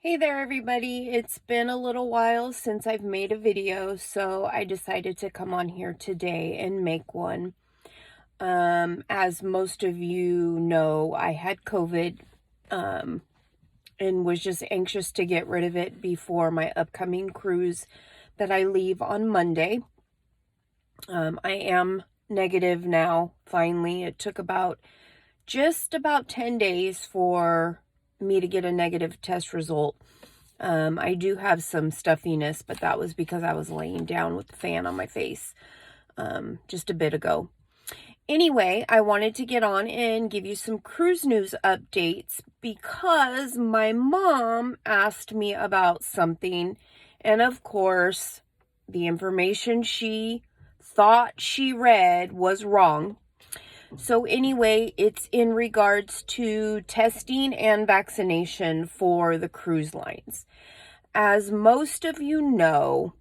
Hey there, everybody. It's been a little while since I've made a video, so I decided to come on here today and make one. As most of you know, I had COVID, um, and was just anxious to get rid of it before my upcoming cruise that I leave on Monday. I am negative now, finally. It took just about 10 days for me to get a negative test result. I do have some stuffiness, but that was because I was laying down with the fan on my face just a bit ago. Anyway, I wanted to get on and give you some cruise news updates because my mom asked me about something. And of course, the information she thought she read was wrong. So anyway, it's in regards to testing and vaccination for the cruise lines. As most of you know,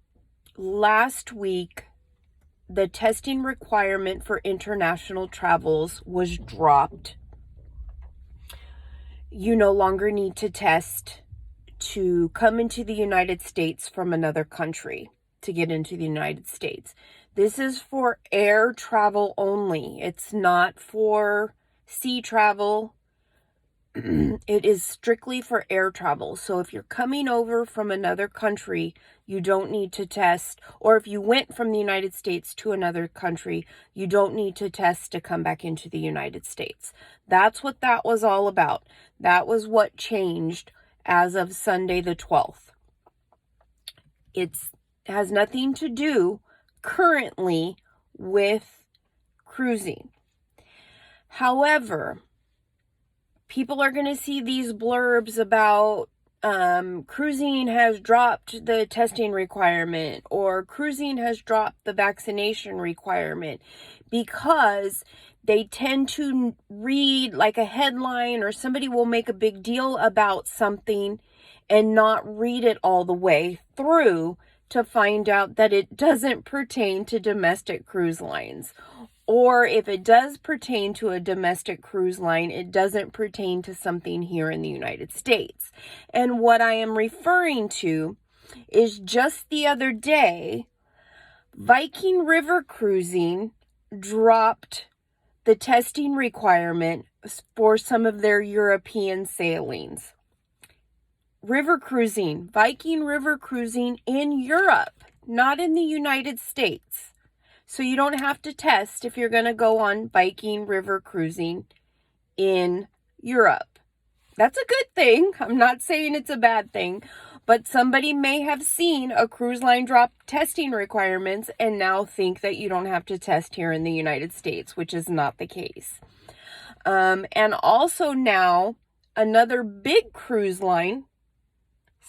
last week, the testing requirement for international travels was dropped. You no longer need to test to come into the United States from another country to get into the United States. This is for air travel only. It's not for sea travel. It is strictly for air travel. So if you're coming over from another country, you don't need to test. Or if you went from the United States to another country, you don't need to test to come back into the United States. That's what that was all about. That was what changed as of Sunday the 12th. It has nothing to do currently with cruising. However, people are going to see these blurbs about cruising has dropped the testing requirement or cruising has dropped the vaccination requirement because they tend to read like a headline, or somebody will make a big deal about something and not read it all the way through to find out that it doesn't pertain to domestic cruise lines. Or if it does pertain to a domestic cruise line, it doesn't pertain to something here in the United States. And what I am referring to is just the other day, Viking River Cruising dropped the testing requirement for some of their European sailings. Viking River Cruising in Europe, not in the United States. So you don't have to test if you're going to go on Viking River Cruising in Europe. That's a good thing. I'm not saying it's a bad thing, but somebody may have seen a cruise line drop testing requirements and now think that you don't have to test here in the United States, which is not the case. And also now, another big cruise line,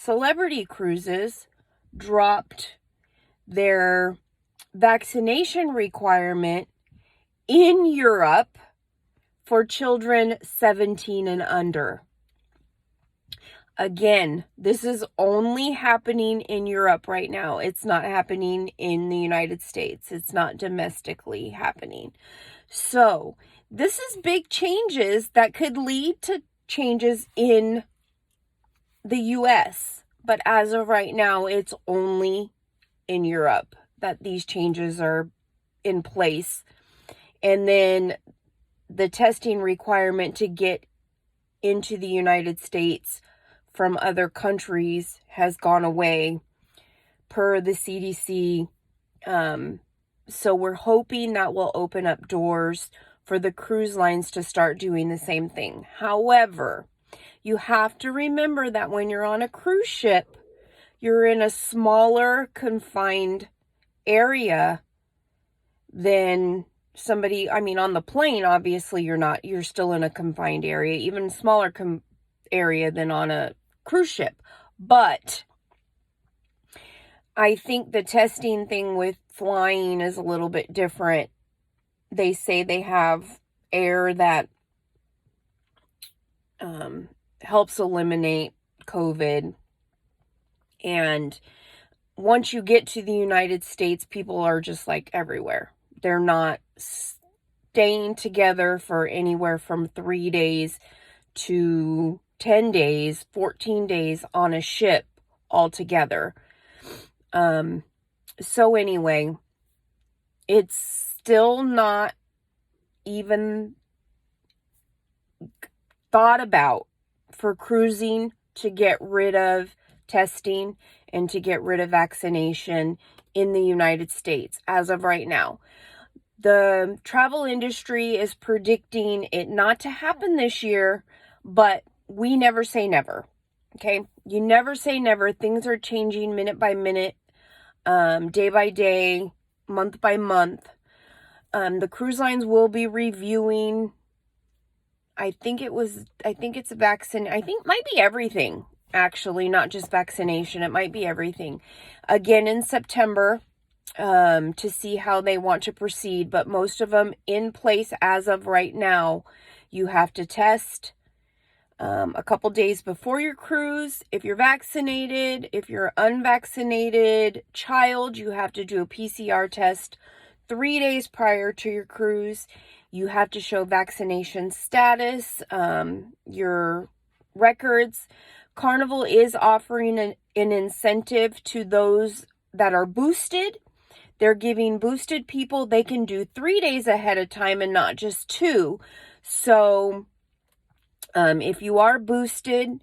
Celebrity Cruises, dropped their vaccination requirement in Europe for children 17 and under. Again, this is only happening in Europe right now. It's not happening in the United States. It's not domestically happening. So, this is big changes that could lead to changes in the US. But as of right now, it's only in Europe that these changes are in place. And then the testing requirement to get into the United States from other countries has gone away per the CDC. So we're hoping that will open up doors for the cruise lines to start doing the same thing. However, you have to remember that when you're on a cruise ship, you're in a smaller, confined area than somebody, on the plane, obviously you're still in a confined area, even smaller area than on a cruise ship. But I think the testing thing with flying is a little bit different. They say they have air that helps eliminate COVID. And once you get to the United States, people are just like everywhere. They're not staying together for anywhere from 3 days to 10 days, 14 days on a ship altogether. So anyway, it's still not even thought about for cruising to get rid of testing and to get rid of vaccination in the United States as of right now. The travel industry is predicting it not to happen this year, but we never say never. Okay? You never say never. Things are changing minute by minute, day by day, month by month. The cruise lines will be reviewing, I think it's a vaccine. I think it might be everything, actually, not just vaccination. It might be everything. Again in September, to see how they want to proceed. But most of them in place as of right now. You have to test a couple days before your cruise. If you're vaccinated, if you're unvaccinated child, you have to do a PCR test 3 days prior to your cruise. You have to show vaccination status, your records. Carnival is offering an incentive to those that are boosted. They're giving boosted people, they can do 3 days ahead of time and not just 2. So if you are boosted,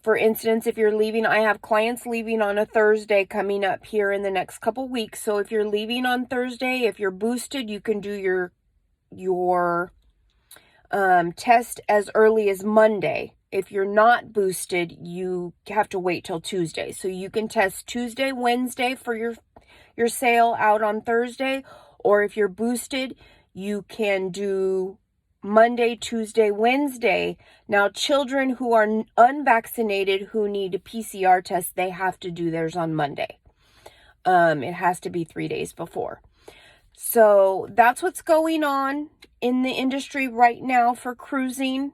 for instance, if you're leaving, I have clients leaving on a Thursday coming up here in the next couple weeks. So if you're leaving on Thursday, if you're boosted, you can do your test as early as Monday. If you're not boosted, you have to wait till Tuesday. So you can test Tuesday, Wednesday for your sail out on Thursday, or if you're boosted, you can do Monday, Tuesday, Wednesday. Now, children who are unvaccinated who need a PCR test, they have to do theirs on Monday. It has to be 3 days before. So that's what's going on in the industry right now for cruising.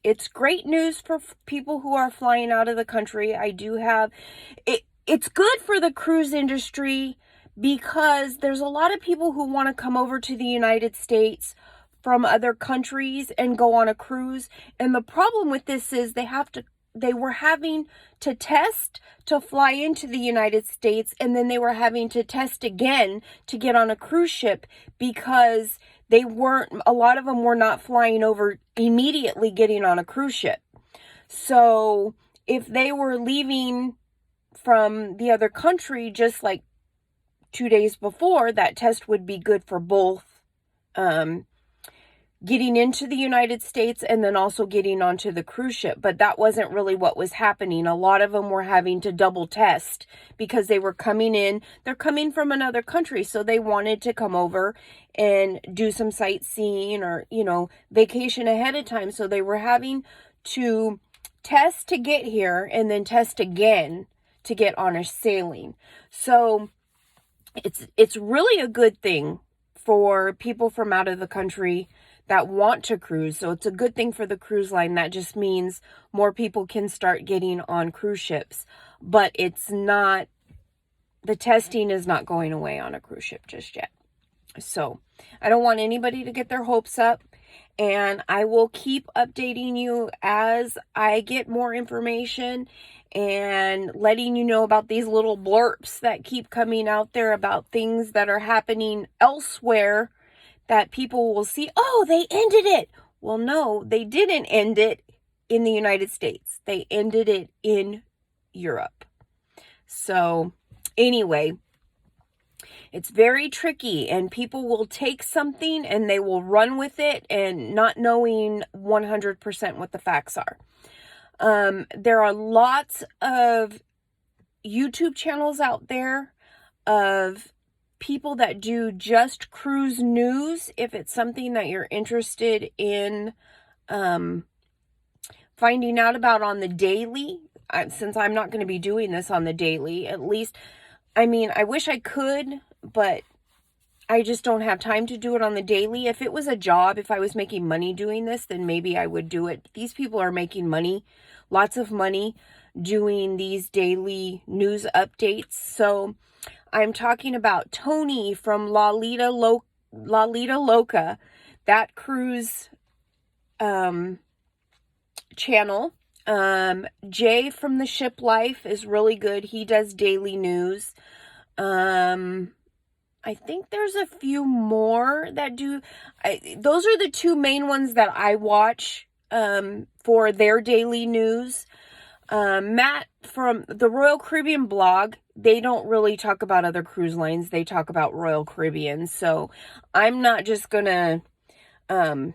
It's great news for people who are flying out of the country. I do have it. It's good for the cruise industry because there's a lot of people who want to come over to the United States from other countries and go on a cruise. And the problem with this is they were having to test to fly into the United States, and then they were having to test again to get on a cruise ship because a lot of them were not flying over immediately getting on a cruise ship. So if they were leaving from the other country just like 2 days before, that test would be good for both getting into the United States and then also getting onto the cruise ship. But that wasn't really what was happening. A lot of them were having to double test because they were coming in. They're coming from another country, so they wanted to come over and do some sightseeing or, vacation ahead of time. So they were having to test to get here and then test again to get on a sailing. So it's really a good thing for people from out of the country that want to cruise. So it's a good thing for the cruise line. That just means more people can start getting on cruise ships. But the testing is not going away on a cruise ship just yet. So I don't want anybody to get their hopes up. And I will keep updating you as I get more information and letting you know about these little blurps that keep coming out there about things that are happening elsewhere that people will see. Oh, they ended it. Well, no, they didn't end it in the United States. They ended it in Europe. So anyway, it's very tricky, and people will take something and they will run with it and not knowing 100% what the facts are. There are lots of YouTube channels out there of people that do just cruise news. If it's something that you're interested in finding out about on the daily, since I'm not going to be doing this on the daily, at least, I wish I could, but I just don't have time to do it on the daily. If it was a job, if I was making money doing this, then maybe I would do it. These people are making money, lots of money, doing these daily news updates. So I'm talking about Tony from La Lita Loca, that cruise channel. Jay from The Ship Life is really good. He does daily news. I think there's a few more that do. Those are the two main ones that I watch for their daily news. Matt from the Royal Caribbean blog, they don't really talk about other cruise lines. They talk about Royal Caribbean. So I'm not just gonna, I'm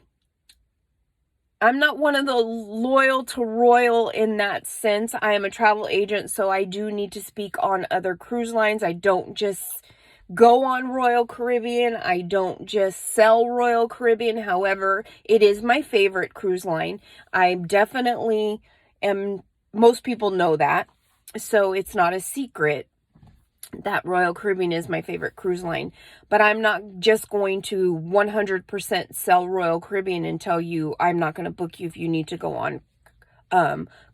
not one of the loyal to Royal in that sense. I am a travel agent, so I do need to speak on other cruise lines. I don't just go on Royal Caribbean. I don't just sell Royal Caribbean. However, it is my favorite cruise line. I definitely am. Most people know that, so it's not a secret that Royal Caribbean is my favorite cruise line. But I'm not just going to 100% sell Royal Caribbean and tell you I'm not going to book you if you need to go on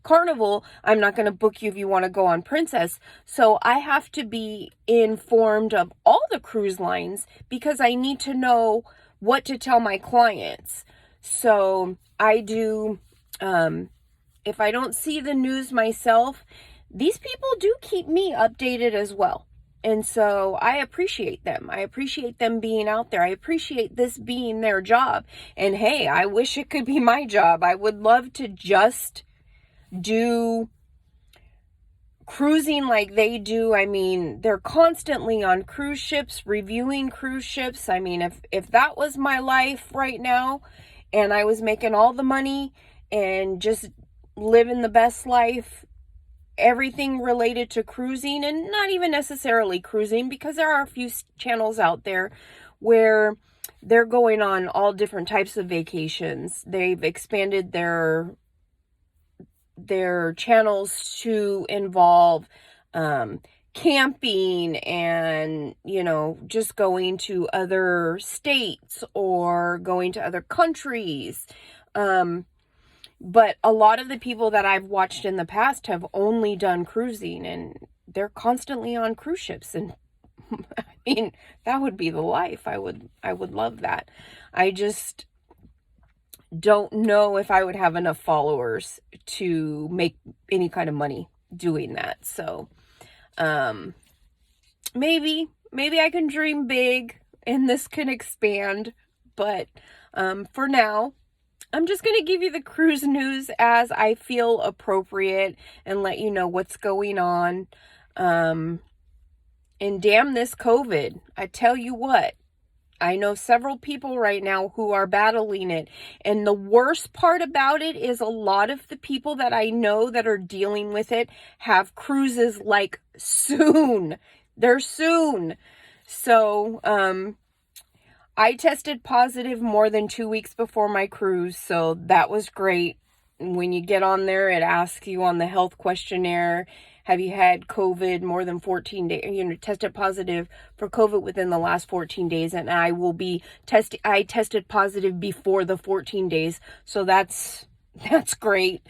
Carnival. I'm not going to book you if you want to go on Princess. So I have to be informed of all the cruise lines because I need to know what to tell my clients. So I do, if I don't see the news myself, these people do keep me updated as well. And so I appreciate them. I appreciate them being out there. I appreciate this being their job. And hey, I wish it could be my job. I would love to just do cruising like they do. I mean, they're constantly on cruise ships, reviewing cruise ships. I mean, if that was my life right now and I was making all the money and just living the best life, everything related to cruising, and not even necessarily cruising, because there are a few channels out there where they're going on all different types of vacations. They've expanded their channels to involve camping and, just going to other states or going to other countries. But a lot of the people that I've watched in the past have only done cruising, and they're constantly on cruise ships. And I mean, that would be the life. I would love that. I just don't know if I would have enough followers to make any kind of money doing that. So, maybe I can dream big and this can expand. But, for now, I'm just going to give you the cruise news as I feel appropriate and let you know what's going on. And damn this COVID. I tell you what, I know several people right now who are battling it. And the worst part about it is a lot of the people that I know that are dealing with it have cruises like soon. They're soon. So, I tested positive more than 2 weeks before my cruise, so that was great. When you get on there, it asks you on the health questionnaire, have you had COVID more than 14 days, tested positive for COVID within the last 14 days, and I tested positive before the 14 days, so that's great.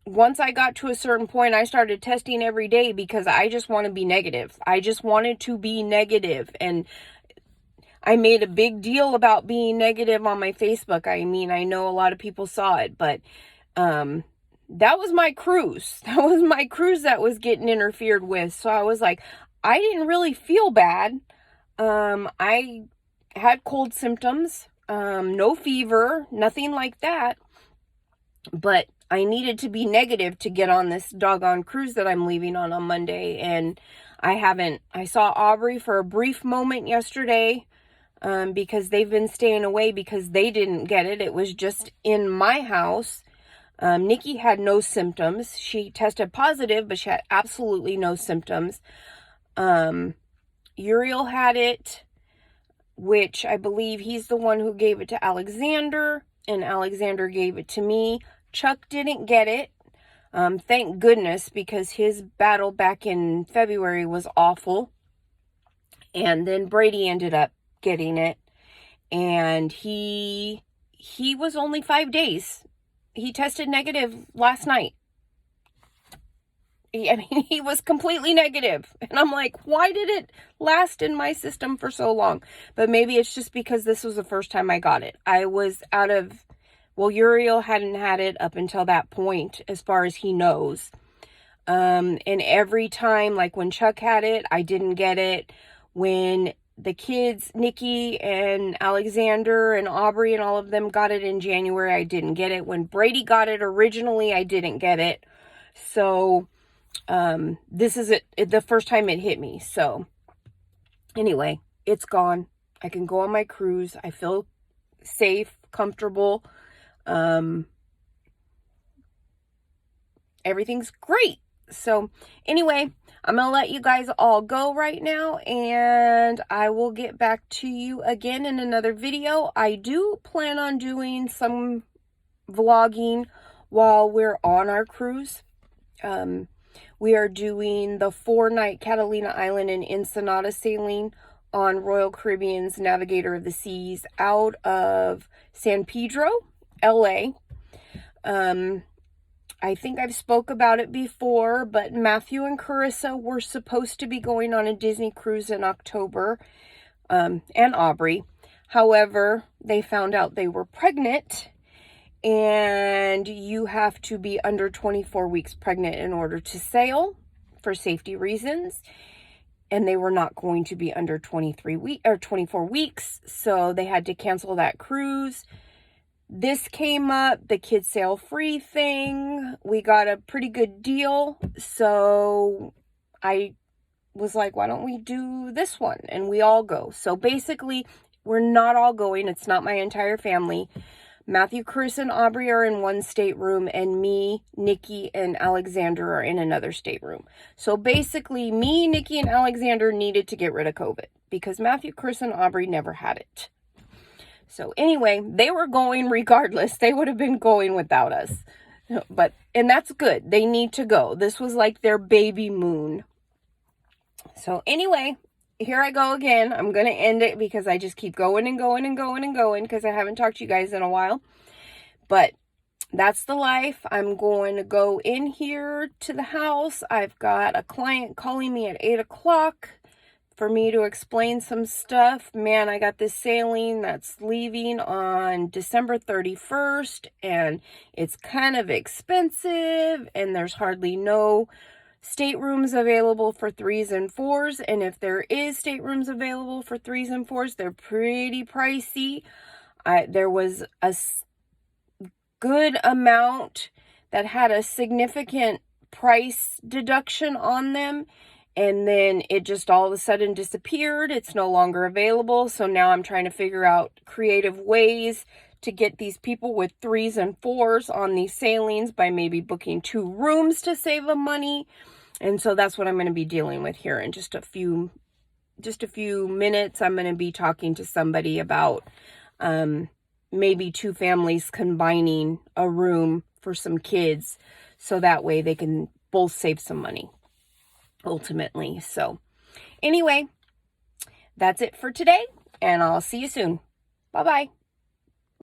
Once I got to a certain point, I started testing every day because I just want to be negative. I just wanted to be negative. And I made a big deal about being negative on my Facebook. I mean, I know a lot of people saw it, but that was my cruise. That was my cruise that was getting interfered with. So I was like, I didn't really feel bad. I had cold symptoms, no fever, nothing like that. But I needed to be negative to get on this doggone cruise that I'm leaving on Monday. And I saw Aubrey for a brief moment yesterday, because they've been staying away because they didn't get it. It was just in my house. Nikki had no symptoms. She tested positive, but she had absolutely no symptoms. Uriel had it, which I believe he's the one who gave it to Alexander, and Alexander gave it to me. Chuck didn't get it. Thank goodness, because his battle back in February was awful. And then Brady ended up getting it. And he was only 5 days. He tested negative last night. I mean, he was completely negative. And I'm like, why did it last in my system for so long? But maybe it's just because this was the first time I got it. I was out of, well, Uriel hadn't had it up until that point, as far as he knows. And every time, like when Chuck had it, I didn't get it. When the kids, Nikki and Alexander and Aubrey and all of them got it in January, I didn't get it. When Brady got it originally, I didn't get it. So, this is the first time it hit me. So anyway, it's gone. I can go on my cruise. I feel safe, comfortable. Everything's great. So anyway, I'm going to let you guys all go right now, and I will get back to you again in another video. I do plan on doing some vlogging while we're on our cruise. We are doing the 4-night Catalina Island and Ensenada sailing on Royal Caribbean's Navigator of the Seas out of San Pedro, LA. I think I've spoke about it before, but Matthew and Carissa were supposed to be going on a Disney cruise in October, and Aubrey. However, they found out they were pregnant, and you have to be under 24 weeks pregnant in order to sail for safety reasons. And they were not going to be under 24 weeks, so they had to cancel that cruise. This came up, the Kids Sail Free thing. We got a pretty good deal, so I was like, why don't we do this one? And we all go. So basically, we're not all going. It's not my entire family. Matthew, Chris, and Aubrey are in one stateroom, and me, Nikki, and Alexander are in another stateroom. So basically, me, Nikki, and Alexander needed to get rid of COVID because Matthew, Chris, and Aubrey never had it. So anyway, they were going regardless. They would have been going without us. And that's good. They need to go. This was like their baby moon. So anyway, here I go again. I'm going to end it because I just keep going and going and going and going because I haven't talked to you guys in a while. But that's the life. I'm going to go in here to the house. I've got a client calling me at 8 o'clock. For me to explain some stuff. Man, I got this sailing that's leaving on December 31st, and it's kind of expensive, and there's hardly no staterooms available for 3s and 4s, and if there is staterooms available for 3s and 4s, they're pretty pricey. There was a good amount that had a significant price deduction on them, and then it just all of a sudden disappeared. It's no longer available. So now I'm trying to figure out creative ways to get these people with 3s and 4s on these sailings by maybe booking 2 rooms to save them money. And so that's what I'm going to be dealing with here in just a few minutes. I'm going to be talking to somebody about maybe 2 families combining a room for some kids, so that way they can both save some money ultimately. So anyway, that's it for today, and I'll see you soon. Bye-bye.